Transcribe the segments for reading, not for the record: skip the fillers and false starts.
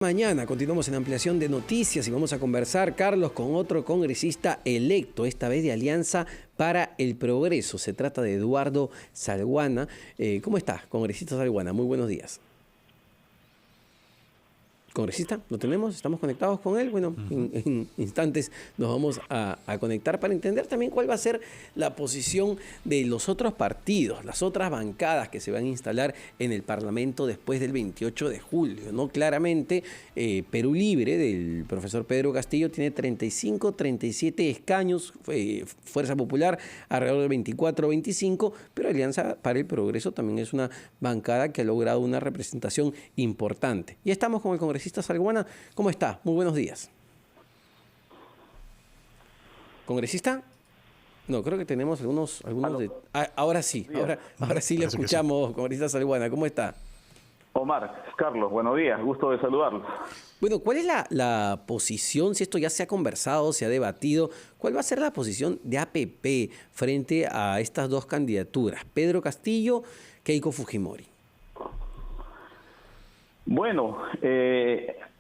Mañana continuamos en ampliación de noticias y vamos a conversar, Carlos, con otro congresista electo, esta vez de Alianza para el Progreso. Se trata de Eduardo Salguana. ¿Cómo está, congresista Salguana? Muy buenos días. ¿Congresista? ¿Lo tenemos? ¿Estamos conectados con él? Bueno, en instantes nos vamos a conectar para entender también cuál va a ser la posición de los otros partidos, las otras bancadas que se van a instalar en el Parlamento después del 28 de julio, ¿no? Claramente, Perú Libre, del profesor Pedro Castillo, tiene 35, 37 escaños, Fuerza Popular alrededor de 24, 25, pero Alianza para el Progreso también es una bancada que ha logrado una representación importante. Y estamos con el congresista Salguana. ¿Cómo está? Muy buenos días. ¿Congresista? No, creo que tenemos algunos de... ahora sí, ahora sí le escuchamos, congresista Salguana. ¿Cómo está? Omar, Carlos, buenos días, gusto de saludarlos. Bueno, ¿cuál es la posición, si esto ya se ha conversado, se ha debatido, cuál va a ser la posición de APP frente a estas dos candidaturas, Pedro Castillo, Keiko Fujimori? Bueno,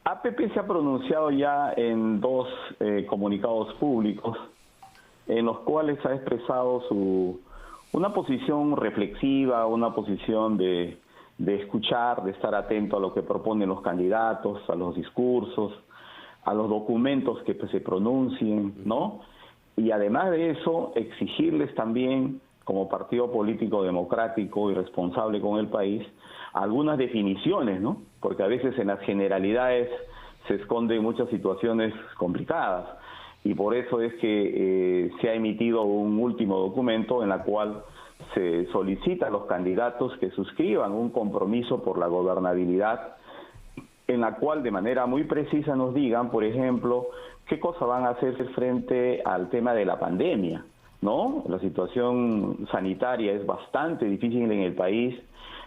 APP se ha pronunciado ya en dos comunicados públicos en los cuales ha expresado una posición reflexiva, una posición de escuchar, de estar atento a lo que proponen los candidatos, a los discursos, a los documentos que se pronuncien, ¿no? Y además de eso, exigirles también, como partido político democrático y responsable con el país, algunas definiciones, ¿no? Porque a veces en las generalidades se esconden muchas situaciones complicadas y por eso es que se ha emitido un último documento en la cual se solicita a los candidatos que suscriban un compromiso por la gobernabilidad, en la cual de manera muy precisa nos digan, por ejemplo, qué cosas van a hacer frente al tema de la pandemia, ¿no? La situación sanitaria es bastante difícil en el país,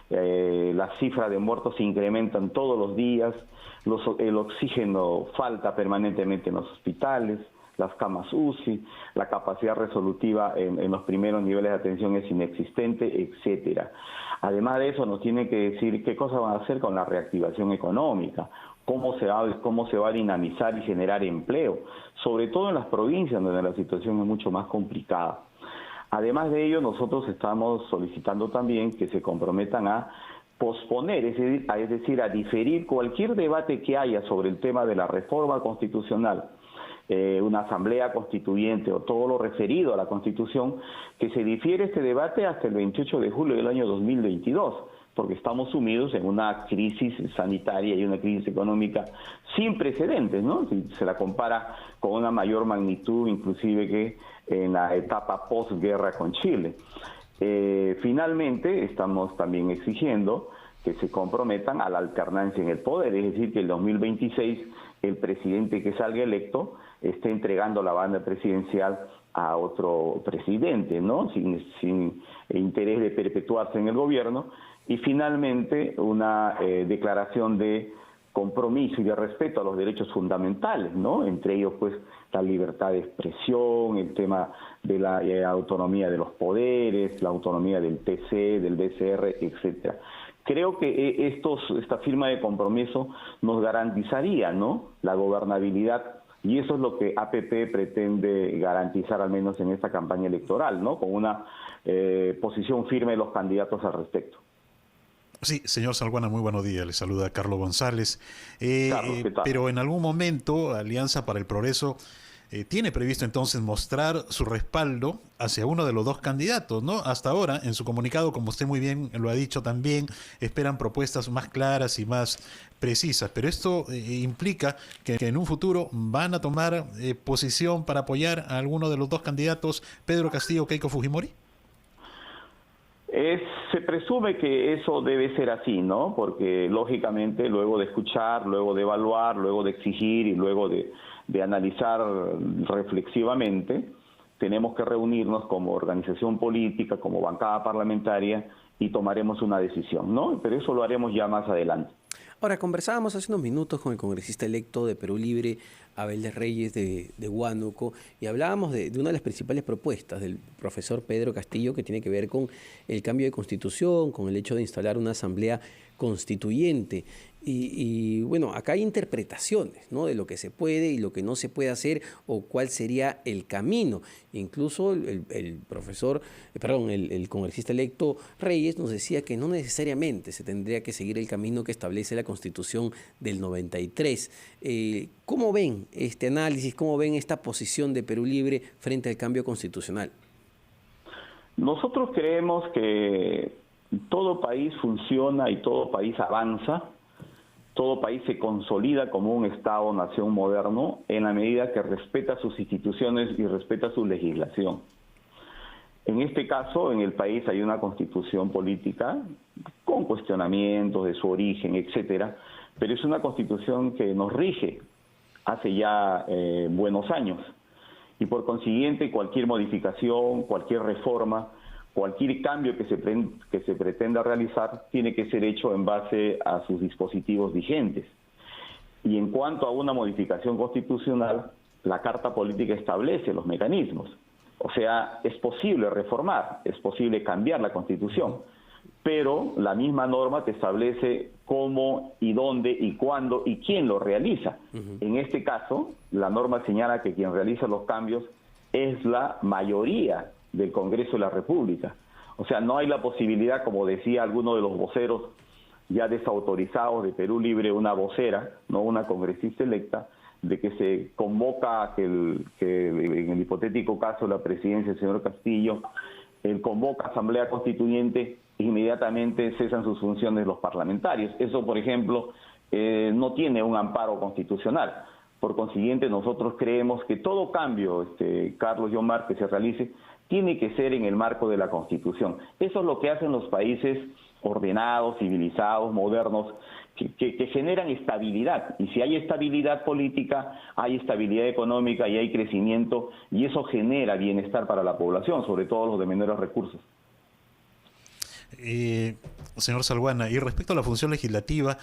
las cifras de muertos se incrementan todos los días, el oxígeno falta permanentemente en los hospitales, las camas UCI, la capacidad resolutiva en los primeros niveles de atención es inexistente, etcétera. Además de eso, nos tienen que decir qué cosas van a hacer con la reactivación económica, cómo se va a dinamizar y generar empleo, sobre todo en las provincias donde la situación es mucho más complicada. Además de ello, nosotros estamos solicitando también que se comprometan a posponer, es decir, a diferir cualquier debate que haya sobre el tema de la reforma constitucional, una asamblea constituyente o todo lo referido a la Constitución, que se difiere este debate hasta el 28 de julio del año 2022, porque estamos sumidos en una crisis sanitaria y una crisis económica sin precedentes, ¿no? Si se la compara con una mayor magnitud, inclusive que en la etapa posguerra con Chile. Finalmente, estamos también exigiendo que se comprometan a la alternancia en el poder, es decir, que el 2026 el presidente que salga electo esté entregando la banda presidencial a otro presidente, ¿no? Sin interés de perpetuarse en el gobierno. Y finalmente una declaración de compromiso y de respeto a los derechos fundamentales, ¿no? Entre ellos, pues, la libertad de expresión, el tema de la autonomía de los poderes, la autonomía del TC, del BCR, etcétera. Creo que esta firma de compromiso nos garantizaría, ¿no?, la gobernabilidad, y eso es lo que APP pretende garantizar, al menos en esta campaña electoral, ¿no?, con una posición firme de los candidatos al respecto. Sí, señor Salguana, muy buenos días. Le saluda Carlos González. Carlos, ¿qué tal? Pero en algún momento Alianza para el Progreso tiene previsto entonces mostrar su respaldo hacia uno de los dos candidatos, ¿no? Hasta ahora, en su comunicado, como usted muy bien lo ha dicho también, esperan propuestas más claras y más precisas. Pero esto implica que en un futuro van a tomar posición para apoyar a alguno de los dos candidatos, Pedro Castillo o Keiko Fujimori. Se presume que eso debe ser así, ¿no? Porque lógicamente luego de escuchar, luego de evaluar, luego de exigir y luego de analizar reflexivamente, tenemos que reunirnos como organización política, como bancada parlamentaria y tomaremos una decisión, ¿no? Pero eso lo haremos ya más adelante. Ahora, conversábamos hace unos minutos con el congresista electo de Perú Libre, Abel de Reyes de Huánuco, y hablábamos de una de las principales propuestas del profesor Pedro Castillo, que tiene que ver con el cambio de constitución, con el hecho de instalar una asamblea constituyente. Bueno, acá hay interpretaciones, ¿no?, de lo que se puede y lo que no se puede hacer o cuál sería el camino. Incluso el congresista electo Reyes nos decía que no necesariamente se tendría que seguir el camino que establece la Constitución del 93. ¿Cómo ven este análisis? ¿Cómo ven esta posición de Perú Libre frente al cambio constitucional? Nosotros creemos que todo país funciona y todo país avanza. Todo país se consolida como un Estado-nación moderno en la medida que respeta sus instituciones y respeta su legislación. En este caso, en el país hay una constitución política con cuestionamientos de su origen, etcétera, pero es una constitución que nos rige hace ya buenos años. Y por consiguiente, cualquier modificación, cualquier reforma, cualquier cambio que se pretenda realizar tiene que ser hecho en base a sus dispositivos vigentes. Y en cuanto a una modificación constitucional, la Carta Política establece los mecanismos. O sea, es posible reformar, es posible cambiar la Constitución, pero la misma norma te establece cómo y dónde y cuándo y quién lo realiza. En este caso, la norma señala que quien realiza los cambios es la mayoría del Congreso de la República. O sea, no hay la posibilidad, como decía alguno de los voceros ya desautorizados de Perú Libre, una vocera, no una congresista electa, de que se convoca, que en el hipotético caso de la presidencia del señor Castillo, él convoca asamblea constituyente, inmediatamente cesan sus funciones los parlamentarios. Eso, por ejemplo, no tiene un amparo constitucional. Por consiguiente, nosotros creemos que todo cambio, Carlos y Omar, que se realice, tiene que ser en el marco de la Constitución. Eso es lo que hacen los países ordenados, civilizados, modernos, que generan estabilidad. Y si hay estabilidad política, hay estabilidad económica y hay crecimiento, y eso genera bienestar para la población, sobre todo los de menores recursos. Señor Salguana, y respecto a la función legislativa,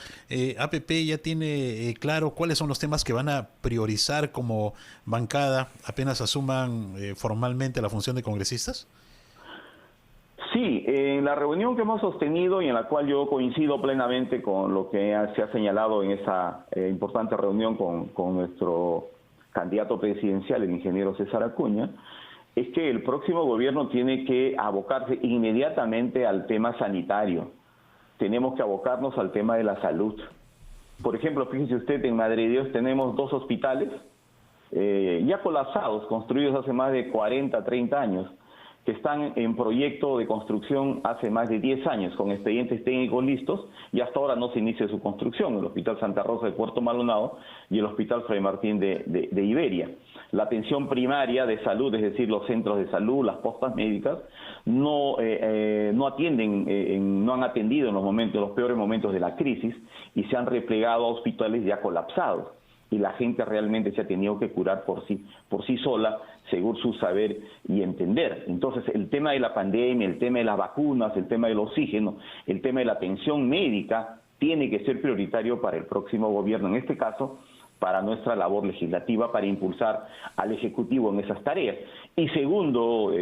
APP ya tiene claro cuáles son los temas que van a priorizar como bancada apenas asuman formalmente la función de congresistas. Sí, en la reunión que hemos sostenido y en la cual yo coincido plenamente con lo que se ha señalado en esa importante reunión con nuestro candidato presidencial, el ingeniero César Acuña, es que el próximo gobierno tiene que abocarse inmediatamente al tema sanitario. Tenemos que abocarnos al tema de la salud. Por ejemplo, fíjese usted, en Madre de Dios tenemos 2 hospitales ya colapsados, construidos hace más de 40, 30 años, que están en proyecto de construcción hace más de 10 años, con expedientes técnicos listos, y hasta ahora no se inicia su construcción, el Hospital Santa Rosa de Puerto Maldonado y el Hospital Fray Martín de Iberia. La atención primaria de salud, es decir, los centros de salud, las postas médicas, no han atendido en los peores momentos de la crisis y se han replegado a hospitales ya colapsados. Y la gente realmente se ha tenido que curar por sí sola, según su saber y entender. Entonces, el tema de la pandemia, el tema de las vacunas, el tema del oxígeno, el tema de la atención médica, tiene que ser prioritario para el próximo gobierno, en este caso, para nuestra labor legislativa, para impulsar al Ejecutivo en esas tareas. Y segundo,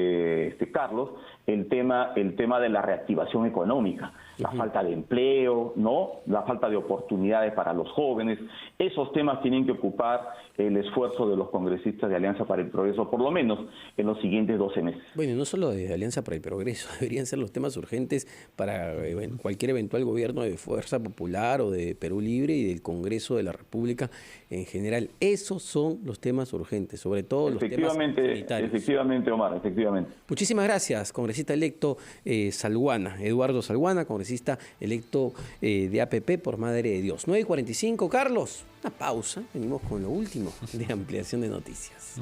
Carlos, el tema de la reactivación económica, la falta de empleo, ¿no?, la falta de oportunidades para los jóvenes. Esos temas tienen que ocupar el esfuerzo de los congresistas de Alianza para el Progreso, por lo menos en los siguientes 12 meses. Bueno, y no solo de Alianza para el Progreso, deberían ser los temas urgentes para cualquier eventual gobierno de Fuerza Popular o de Perú Libre y del Congreso de la República en general. Esos son los temas urgentes, sobre todo los temas sanitarios. Efectivamente, Omar, efectivamente. Muchísimas gracias, congresista electo Salguana, Eduardo Salguana, congresista electo de APP por Madre de Dios. 9:45, Carlos, una pausa, venimos con lo último de Ampliación de Noticias.